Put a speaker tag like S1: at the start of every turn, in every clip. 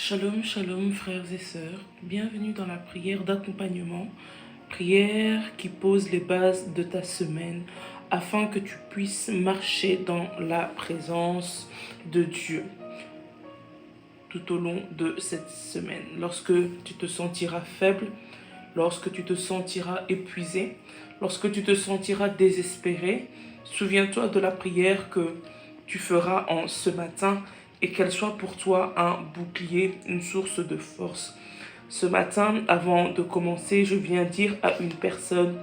S1: Shalom, shalom frères et sœurs, bienvenue dans la prière d'accompagnement, prière qui pose les bases de ta semaine afin que tu puisses marcher dans la présence de Dieu tout au long de cette semaine. Lorsque tu te sentiras faible, lorsque tu te sentiras épuisé, lorsque tu te sentiras désespéré, souviens-toi de la prière que tu feras en ce matin et qu'elle soit pour toi un bouclier, une source de force. Ce matin, avant de commencer, je viens dire à une personne,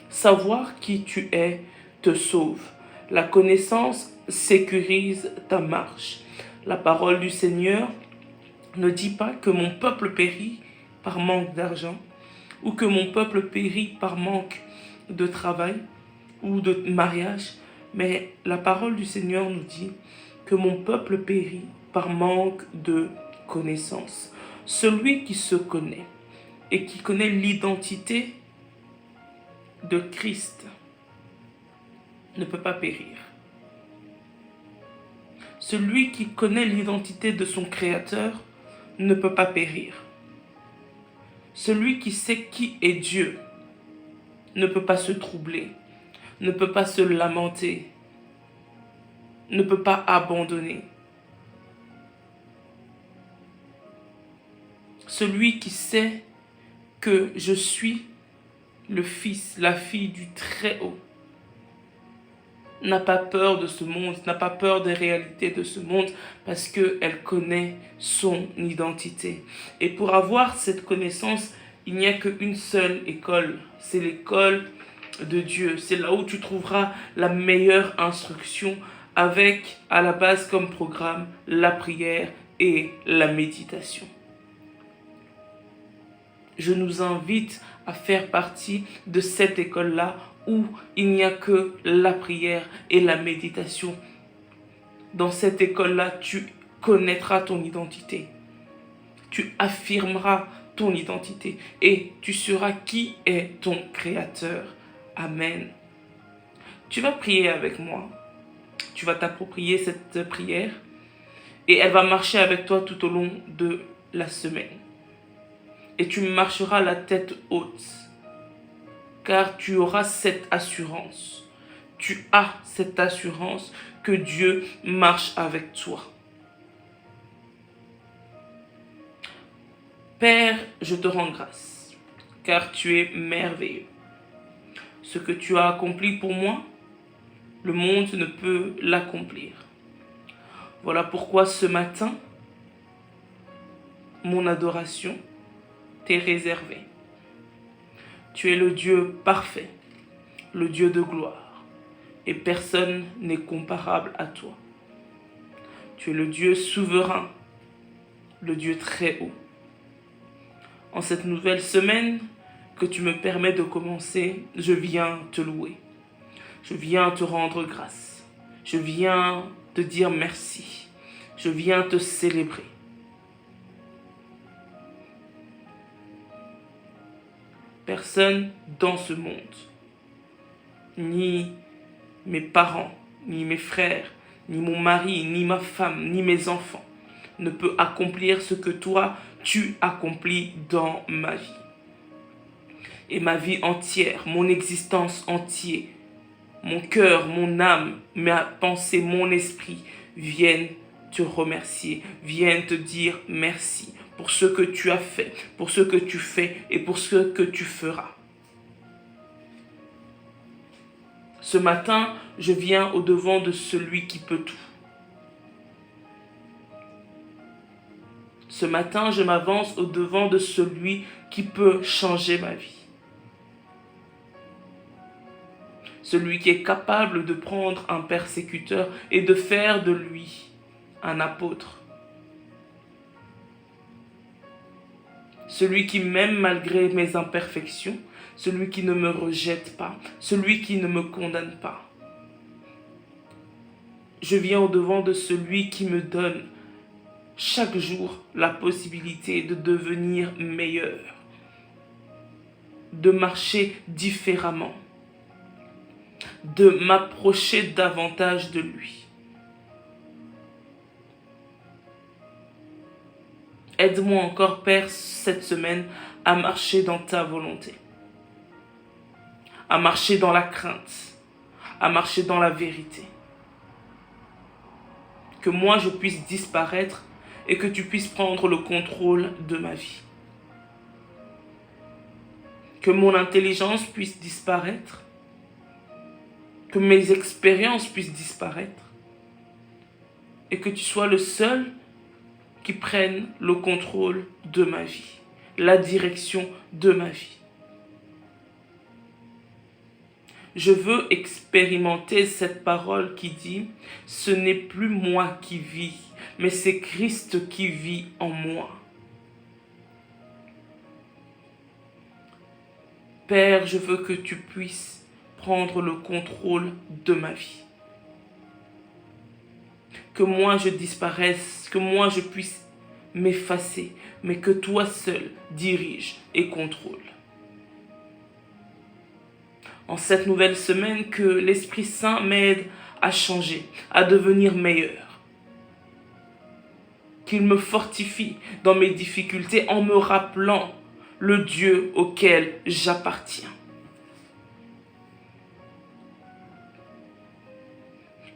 S1: savoir qui tu es te sauve. La connaissance sécurise ta marche. La parole du Seigneur ne dit pas que mon peuple périt par manque d'argent ou que mon peuple périt par manque de travail ou de mariage, mais la parole du Seigneur nous dit que mon peuple périt par manque de connaissance. Celui qui se connaît et qui connaît l'identité de Christ ne peut pas périr. Celui qui connaît l'identité de son Créateur ne peut pas périr. Celui qui sait qui est Dieu ne peut pas se troubler, ne peut pas se lamenter, ne peut pas abandonner. Celui qui sait que je suis le fils, la fille du Très-Haut, n'a pas peur de ce monde, n'a pas peur des réalités de ce monde parce qu'elle connaît son identité. Et pour avoir cette connaissance, il n'y a qu'une seule école, c'est l'école de Dieu. C'est là où tu trouveras la meilleure instruction avec à la base comme programme la prière et la méditation. Je nous invite à faire partie de cette école-là où il n'y a que la prière et la méditation. Dans cette école-là, tu connaîtras ton identité. Tu affirmeras ton identité et tu sauras qui est ton Créateur. Amen. Tu vas prier avec moi. Tu vas t'approprier cette prière et elle va marcher avec toi tout au long de la semaine. Et tu marcheras la tête haute, car tu auras cette assurance. Tu as cette assurance que Dieu marche avec toi. Père, je te rends grâce, car tu es merveilleux. Ce que tu as accompli pour moi, le monde ne peut l'accomplir. Voilà pourquoi ce matin, mon adoration t'est réservée. Tu es le Dieu parfait, le Dieu de gloire, et personne n'est comparable à toi. Tu es le Dieu souverain, le Dieu très haut. En cette nouvelle semaine que tu me permets de commencer, je viens te louer. Je viens te rendre grâce. Je viens te dire merci. Je viens te célébrer. Personne dans ce monde, ni mes parents, ni mes frères, ni mon mari, ni ma femme, ni mes enfants, ne peut accomplir ce que toi, tu accomplis dans ma vie. Et ma vie entière, mon existence entière, mon cœur, mon âme, ma pensée, mon esprit viennent te remercier, viennent te dire merci pour ce que tu as fait, pour ce que tu fais et pour ce que tu feras. Ce matin, je viens au-devant de celui qui peut tout. Ce matin, je m'avance au-devant de celui qui peut changer ma vie. Celui qui est capable de prendre un persécuteur et de faire de lui un apôtre. Celui qui m'aime malgré mes imperfections, celui qui ne me rejette pas, celui qui ne me condamne pas. Je viens au-devant de celui qui me donne chaque jour la possibilité de devenir meilleur, de marcher différemment, de m'approcher davantage de lui. Aide-moi encore, Père, cette semaine à marcher dans ta volonté, à marcher dans la crainte, à marcher dans la vérité. Que moi je puisse disparaître et que tu puisses prendre le contrôle de ma vie. Que mon intelligence puisse disparaître, que mes expériences puissent disparaître et que tu sois le seul qui prenne le contrôle de ma vie, la direction de ma vie. Je veux expérimenter cette parole qui dit « Ce n'est plus moi qui vis, mais c'est Christ qui vit en moi. » Père, je veux que tu puisses prendre le contrôle de ma vie. Que moi je disparaisse, que moi je puisse m'effacer, mais que toi seul dirige et contrôle. En cette nouvelle semaine, que l'Esprit Saint m'aide à changer, à devenir meilleur. Qu'il me fortifie dans mes difficultés en me rappelant le Dieu auquel j'appartiens.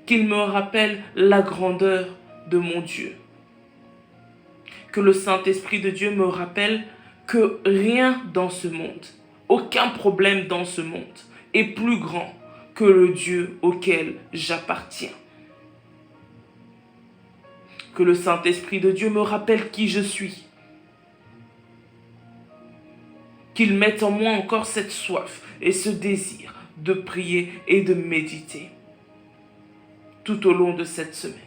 S1: Qu'il me rappelle la grandeur de mon Dieu. Que le Saint-Esprit de Dieu me rappelle que rien dans ce monde, aucun problème dans ce monde est plus grand que le Dieu auquel j'appartiens. Que le Saint-Esprit de Dieu me rappelle qui je suis. Qu'il mette en moi encore cette soif et ce désir de prier et de méditer tout au long de cette semaine.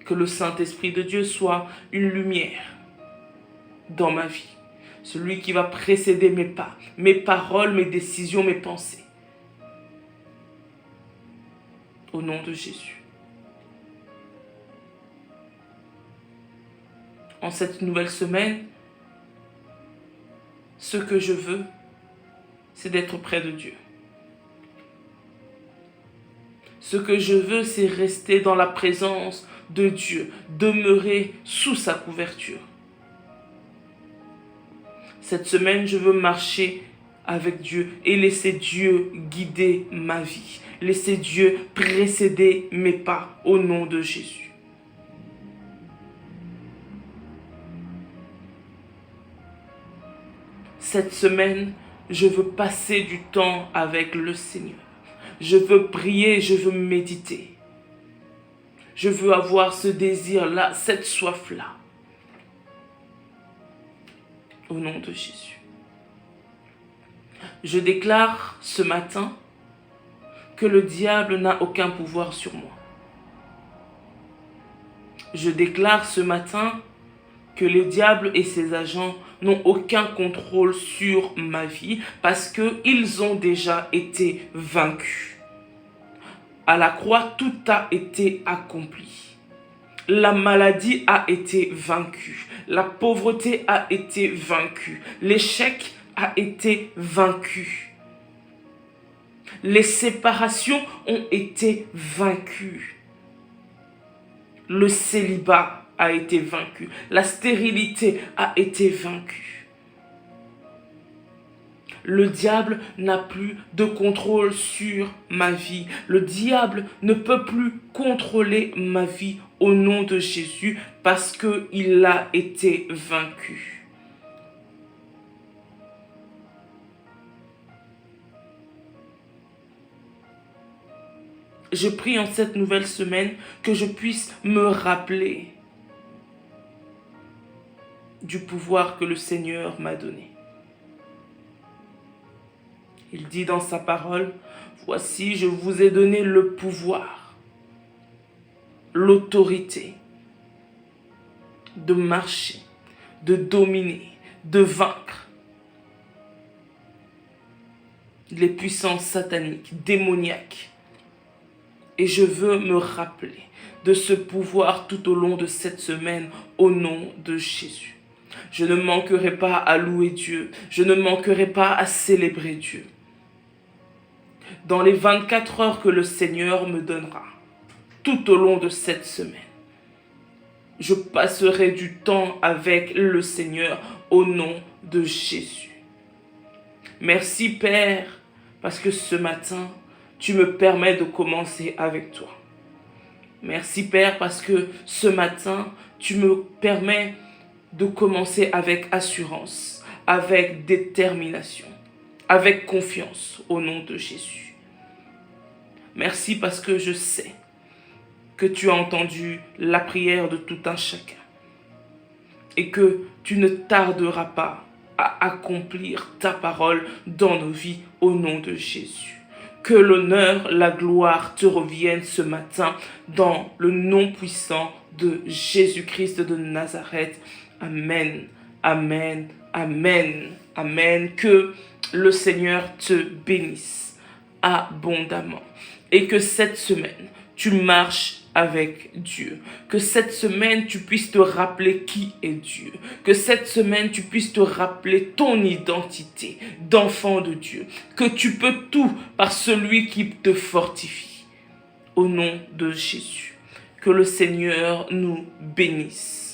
S1: Que le Saint-Esprit de Dieu soit une lumière dans ma vie. Celui qui va précéder mes pas, mes paroles, mes décisions, mes pensées. Au nom de Jésus. En cette nouvelle semaine, ce que je veux, c'est d'être près de Dieu. Ce que je veux, c'est rester dans la présence de Dieu, demeurer sous sa couverture. Cette semaine, je veux marcher avec Dieu et laisser Dieu guider ma vie. Laisser Dieu précéder mes pas au nom de Jésus. Cette semaine, je veux passer du temps avec le Seigneur. Je veux prier, je veux méditer. Je veux avoir ce désir-là, cette soif-là. Au nom de Jésus. Je déclare ce matin que le diable n'a aucun pouvoir sur moi. Je déclare ce matin que le diable et ses agents n'ont aucun contrôle sur ma vie parce qu'ils ont déjà été vaincus. À la croix, tout a été accompli. La maladie a été vaincue. La pauvreté a été vaincue. L'échec a été vaincu. Les séparations ont été vaincues. Le célibat a été vaincu. La stérilité a été vaincue. Le diable n'a plus de contrôle sur ma vie. Le diable ne peut plus contrôler ma vie au nom de Jésus parce qu'il a été vaincu. Je prie en cette nouvelle semaine que je puisse me rappeler du pouvoir que le Seigneur m'a donné. Il dit dans sa parole, « Voici, je vous ai donné le pouvoir, l'autorité de marcher, de dominer, de vaincre les puissances sataniques, démoniaques. » Et je veux me rappeler de ce pouvoir tout au long de cette semaine au nom de Jésus. Je ne manquerai pas à louer Dieu. Je ne manquerai pas à célébrer Dieu. Dans les 24 heures que le Seigneur me donnera, tout au long de cette semaine, Je passerai du temps avec le Seigneur au nom de Jésus. Merci Père, parce que ce matin, tu me permets de commencer avec toi. Merci Père, parce que ce matin, tu me permets de commencer avec assurance, avec détermination, avec confiance au nom de Jésus. Merci parce que je sais que tu as entendu la prière de tout un chacun et que tu ne tarderas pas à accomplir ta parole dans nos vies au nom de Jésus. Que l'honneur, la gloire te reviennent ce matin dans le nom puissant de Jésus-Christ de Nazareth. Amen, amen, amen, amen. Que le Seigneur te bénisse abondamment et que cette semaine, tu marches avec Dieu. Que cette semaine, tu puisses te rappeler qui est Dieu. Que cette semaine, tu puisses te rappeler ton identité d'enfant de Dieu. Que tu peux tout par celui qui te fortifie. Au nom de Jésus. Que le Seigneur nous bénisse.